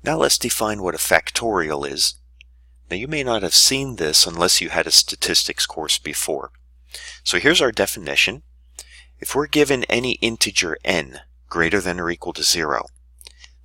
Now let's define what a factorial is. Now you may not have seen this unless you had a statistics course before. So here's our definition. If we're given any integer n greater than or equal to 0,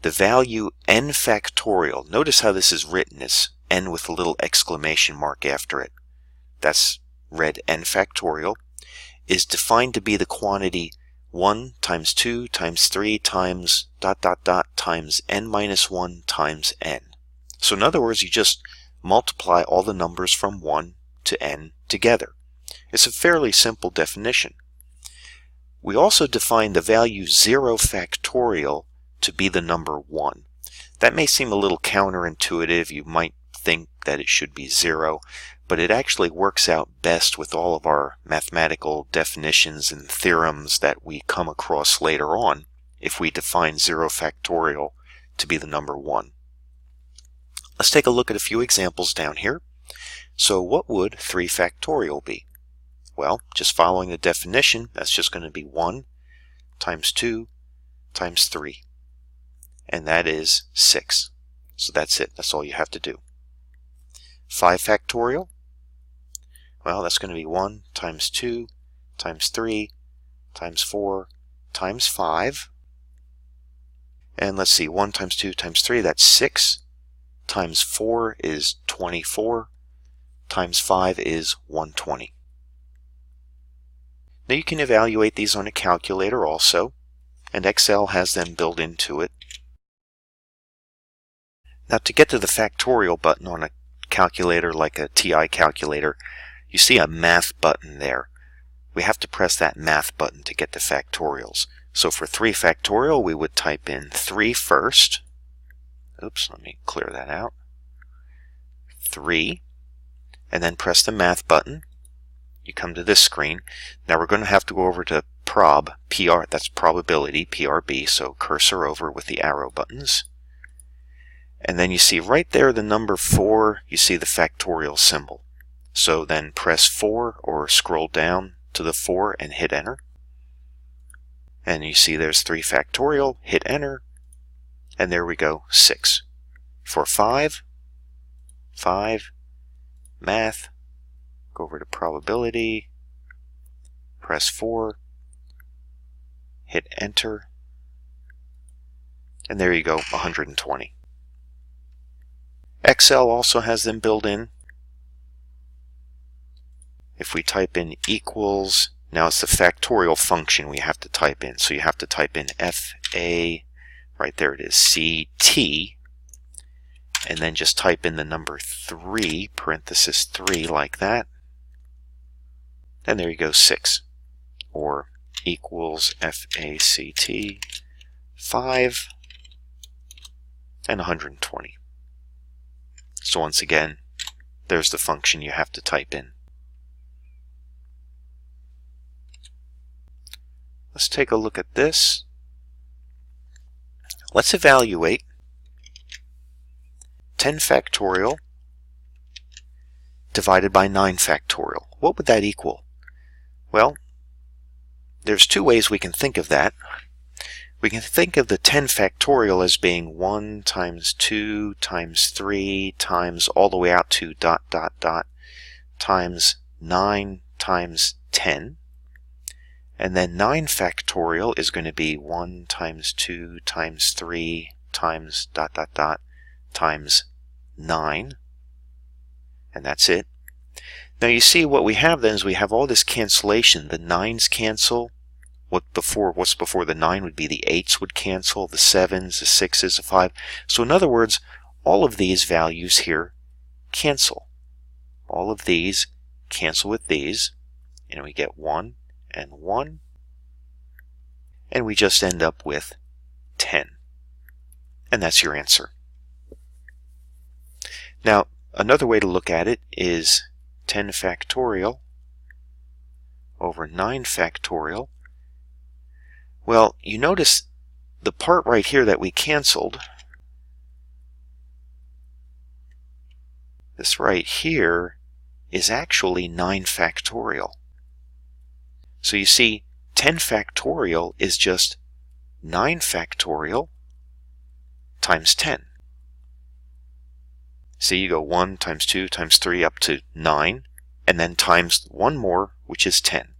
the value n factorial, notice how this is written as n with a little exclamation mark after it. That's read n factorial, is defined to be the quantity 1 times 2 times 3 times ... times n minus 1 times n. So in other words, you just multiply all the numbers from 1 to n together. It's a fairly simple definition. We also define the value 0 factorial to be the number 1. That may seem a little counterintuitive. You might think that it should be 0, but it actually works out best with all of our mathematical definitions and theorems that we come across later on if we define 0 factorial to be the number 1. Let's take a look at a few examples down here. So what would 3 factorial be? Well, just following the definition, that's just going to be 1 times 2 times 3. And that is 6. So that's it. That's all you have to do. 5 factorial? Well, that's going to be 1 times 2 times 3 times 4 times 5. And let's see, 1 times 2 times 3, that's 6. Times 4 is 24. Times 5 is 120. Now you can evaluate these on a calculator also, and Excel has them built into it. Now to get to the factorial button on a calculator like a TI calculator, you see a math button there. We have to press that math button to get to factorials. So for 3 factorial, we would type in 3 first. Oops, let me clear that out. 3, and then press the math button. You come to this screen. Now we're going to have to go over to prob, PR, that's probability, PRB, so cursor over with the arrow buttons. And then you see right there the number 4, you see the factorial symbol. So then press 4 or scroll down to the 4 and hit enter. And you see there's 3 factorial, hit enter, and there we go, 6. For 5, math, go over to probability, press 4, hit enter, and there you go, 120. Excel also has them built in. If we type in equals, now it's the factorial function we have to type in. So you have to type in FA, right there it is, CT, and then just type in the number 3, parenthesis 3, like that. And there you go, 6. Or equals FACT 5 and 120. So once again, there's the function you have to type in. Let's take a look at this. Let's evaluate 10 factorial divided by 9 factorial. What would that equal? Well, there's 2 ways we can think of that. We can think of the 10 factorial as being 1 times 2 times 3 times all the way out to ... times 9 times 10. And then 9 factorial is going to be 1 times 2 times 3 times ... times 9. And that's it. Now you see what we have then is we have all this cancellation. The 9s cancel. What's before the 9 would be the 8s would cancel, the 7s, the 6s, the 5. So in other words, all of these values here cancel. All of these cancel with these, and we get 1 and 1, and we just end up with 10. And that's your answer. Now, another way to look at it is 10 factorial over 9 factorial. Well, you notice the part right here that we canceled, this right here, is actually 9 factorial. So you see, 10 factorial is just 9 factorial times 10. See, you go 1 times 2 times 3 up to 9, and then times one more, which is 10.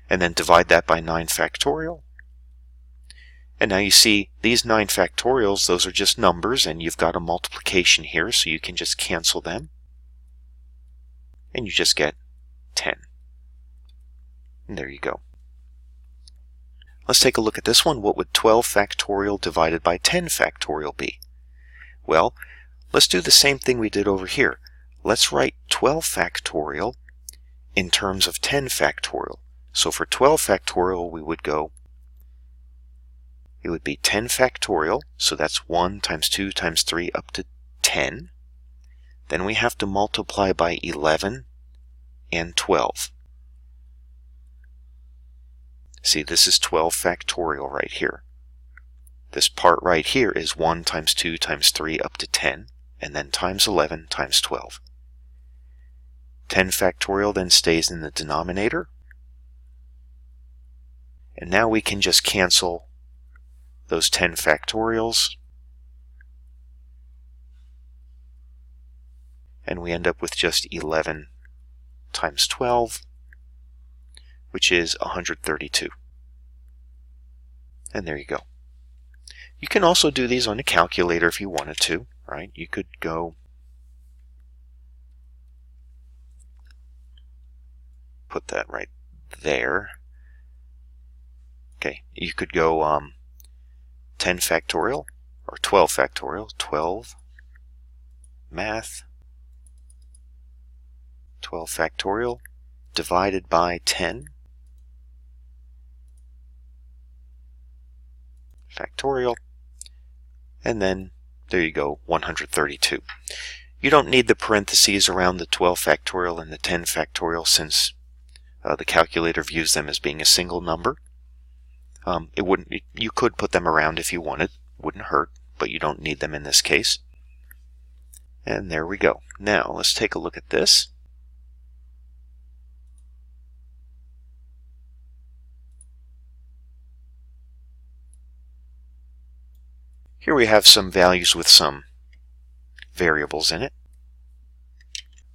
And then divide that by 9 factorial. And now you see these 9 factorials, those are just numbers, and you've got a multiplication here, so you can just cancel them. And you just get 10. And there you go. Let's take a look at this one. What would 12 factorial divided by 10 factorial be? Well, let's do the same thing we did over here. Let's write 12 factorial in terms of 10 factorial. So for 12 factorial, we would go, it would be 10 factorial, so that's 1 times 2 times 3 up to 10. Then we have to multiply by 11 and 12. See, this is 12 factorial right here. This part right here is 1 times 2 times 3 up to 10, and then times 11 times 12. 10 factorial then stays in the denominator. And now we can just cancel those 10 factorials. And we end up with just 11 times 12, which is 132. And there you go. You can also do these on a calculator if you wanted to, right? You could go put that right there. Okay, you could go 10 factorial or 12 factorial, 12 math, 12 factorial divided by 10 factorial, and then there you go, 132. You don't need the parentheses around the 12 factorial and the 10 factorial since the calculator views them as being a single number. You could put them around if you wanted, wouldn't hurt, but you don't need them in this case. And there we go. Now let's take a look at this. Here we have some values with some variables in it.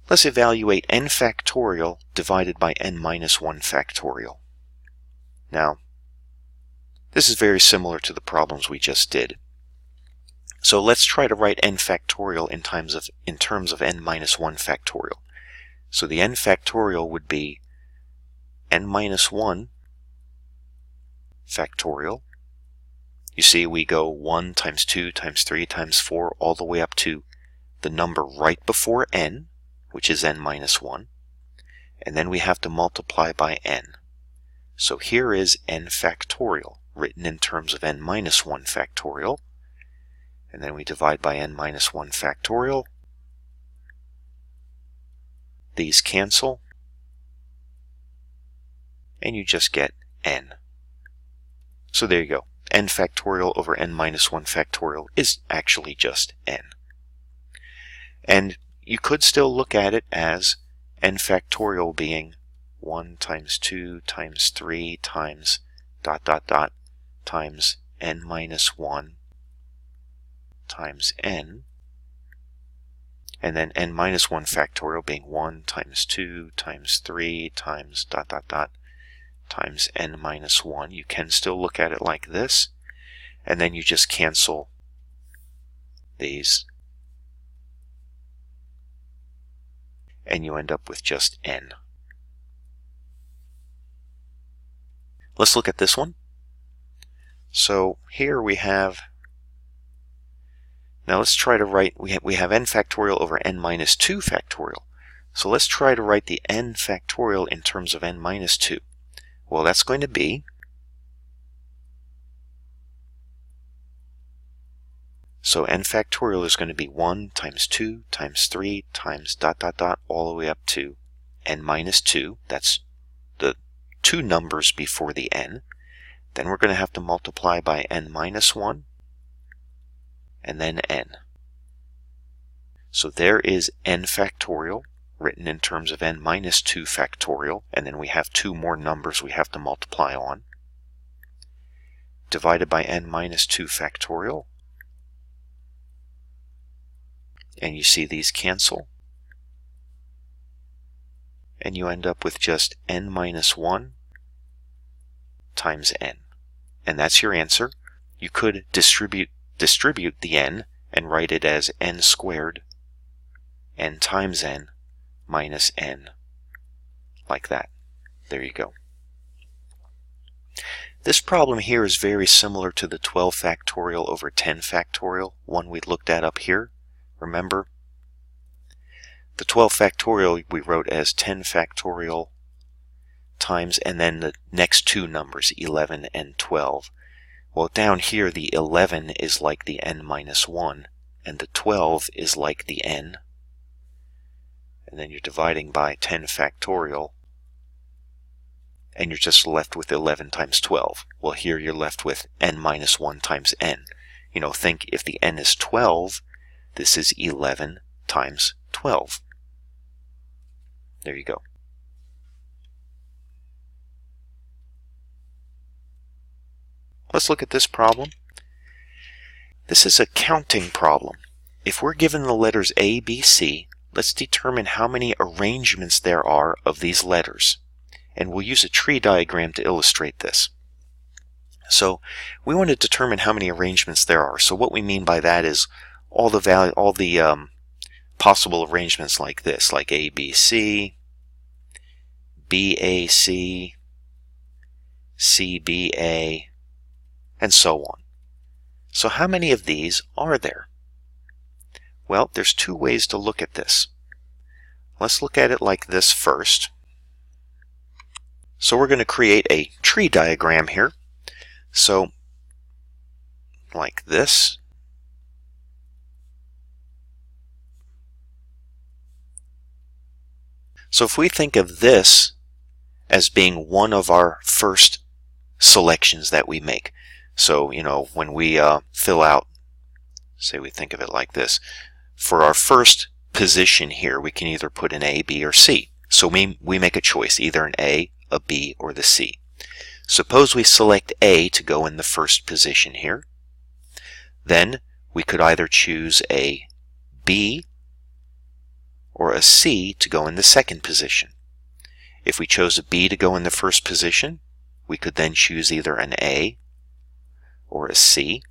Let's evaluate n factorial divided by n minus 1 factorial. Now, this is very similar to the problems we just did. So let's try to write n factorial in terms of n minus 1 factorial. So the n factorial would be n minus 1 factorial. You see, we go 1 times 2 times 3 times 4 all the way up to the number right before n, which is n minus 1. And then we have to multiply by n. So here is n factorial, written in terms of n minus 1 factorial. And then we divide by n minus 1 factorial. These cancel. And you just get n. So there you go. N factorial over n minus 1 factorial is actually just n. And you could still look at it as n factorial being 1 times 2 times 3 times ... times n minus 1 times n, and then n minus 1 factorial being 1 times 2 times 3 times ... times n minus 1. You can still look at it like this, and then you just cancel these, and you end up with just n. Let's look at this one. So here we have, now let's try to write, we have n factorial over n minus 2 factorial. So let's try to write the n factorial in terms of n minus 2. Well, that's going to be, so n factorial is going to be 1 times 2 times 3 times ... all the way up to n minus 2. That's the two numbers before the n. Then we're going to have to multiply by n minus 1, and then n. So there is n factorial, written in terms of n minus 2 factorial, and then we have two more numbers we have to multiply on, divided by n minus 2 factorial. and you see these cancel, and you end up with just n minus 1 times n. And that's your answer. You could distribute the n and write it as n squared, n times n minus n, like that. There you go. This problem here is very similar to the 12 factorial over 10 factorial, one we looked at up here. Remember? The 12 factorial we wrote as 10 factorial times, and then the next two numbers, 11 and 12. Well, down here, the 11 is like the n minus 1, and the 12 is like the n. And then you're dividing by 10 factorial, and you're just left with 11 times 12. Well, here you're left with n minus 1 times n. You know, think if the n is 12, this is 11 times 12. There you go. Let's look at this problem. This is a counting problem. If we're given the letters A, B, C, let's determine how many arrangements there are of these letters. And we'll use a tree diagram to illustrate this. So we want to determine how many arrangements there are. So what we mean by that is all the possible arrangements like this, like A, B, C, B, A, C, C, B, A, and so on. So how many of these are there? Well, there's two ways to look at this. Let's look at it like this first. So we're going to create a tree diagram here. So, like this. So if we think of this as being one of our first selections that we make. So, you know, when we fill out, say we think of it like this, for our first position here, we can either put an A, B, or C. So we make a choice, either an A, a B, or the C. Suppose we select A to go in the first position here. Then we could either choose a B or a C to go in the second position. If we chose a B to go in the first position, we could then choose either an A or a C.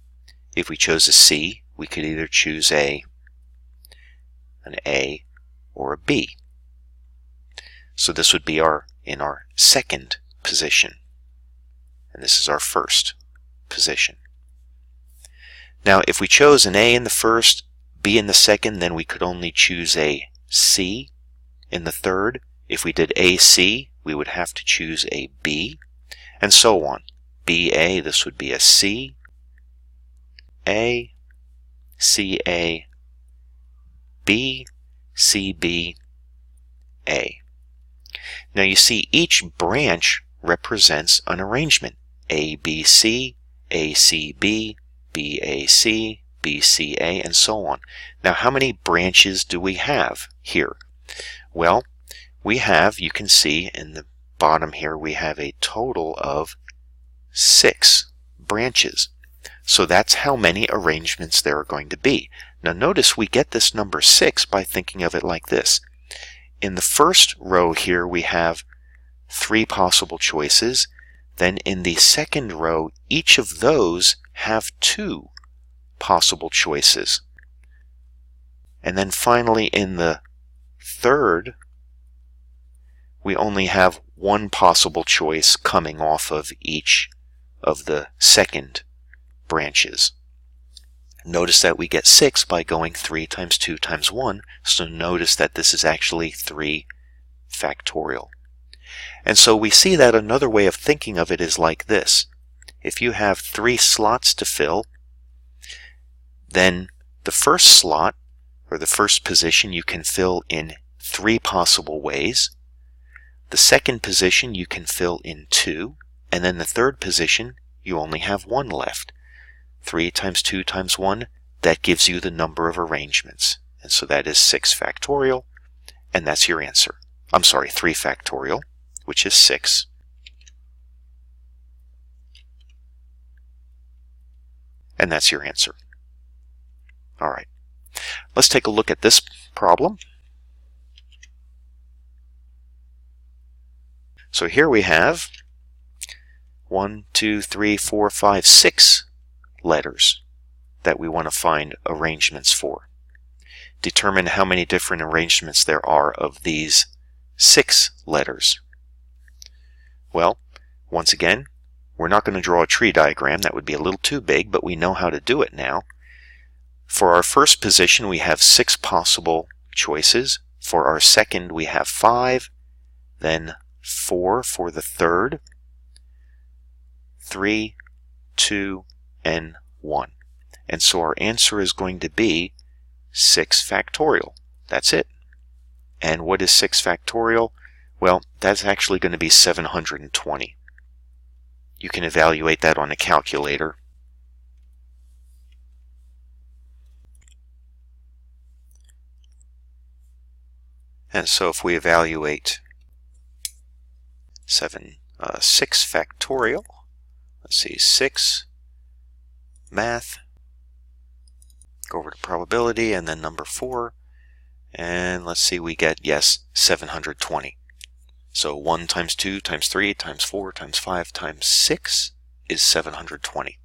If we chose a C, we could either choose an A or a B. So this would be in our second position. And this is our first position. Now, if we chose an A in the first, B in the second, then we could only choose a C in the third. If we did AC, we would have to choose a B, and so on. BA, this would be a C, A, CA, B, CB, A. Now you see each branch represents an arrangement. ABC, ACB, BAC, BCA, and so on. Now how many branches do we have here? Well, we have, you can see in the bottom here, we have a total of 6 branches. So that's how many arrangements there are going to be. Now notice we get this number 6 by thinking of it like this. In the first row here we have 3 possible choices. Then in the second row, each of those have 2 possible choices. And then finally in the third, we only have 1 possible choice coming off of each of the second branches. Notice that we get 6 by going 3 times 2 times 1, so notice that this is actually 3 factorial. And so we see that another way of thinking of it is like this. If you have 3 slots to fill, then the first slot, or the first position, you can fill in 3 possible ways. The second position you can fill in 2, and then the third position you only have 1 left. 3 times 2 times 1, that gives you the number of arrangements. And so that is 6 factorial, and that's your answer. I'm sorry, 3 factorial, which is 6. And that's your answer. All right. Let's take a look at this problem. So here we have 1, 2, 3, 4, 5, 6 letters that we want to find arrangements for. Determine how many different arrangements there are of these 6 letters. Well, once again, we're not going to draw a tree diagram. That would be a little too big, but we know how to do it now. For our first position, we have 6 possible choices. For our second, we have 5, then 4 for the third, 3, 2, and 1. And so our answer is going to be 6 factorial. That's it. And what is 6 factorial? Well, that's actually going to be 720. You can evaluate that on a calculator. And so if we evaluate 6 factorial, let's see, 6 math, go over to probability and then number 4, and let's see, we get, yes, 720. So 1 times 2 times 3 times 4 times 5 times 6 is 720.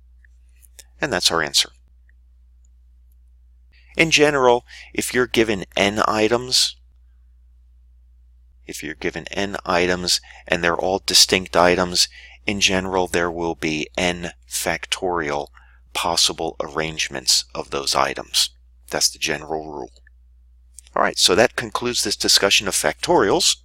And that's our answer. In general, if you're given n items, and they're all distinct items, in general there will be n factorial possible arrangements of those items. That's the general rule. Alright, so that concludes this discussion of factorials.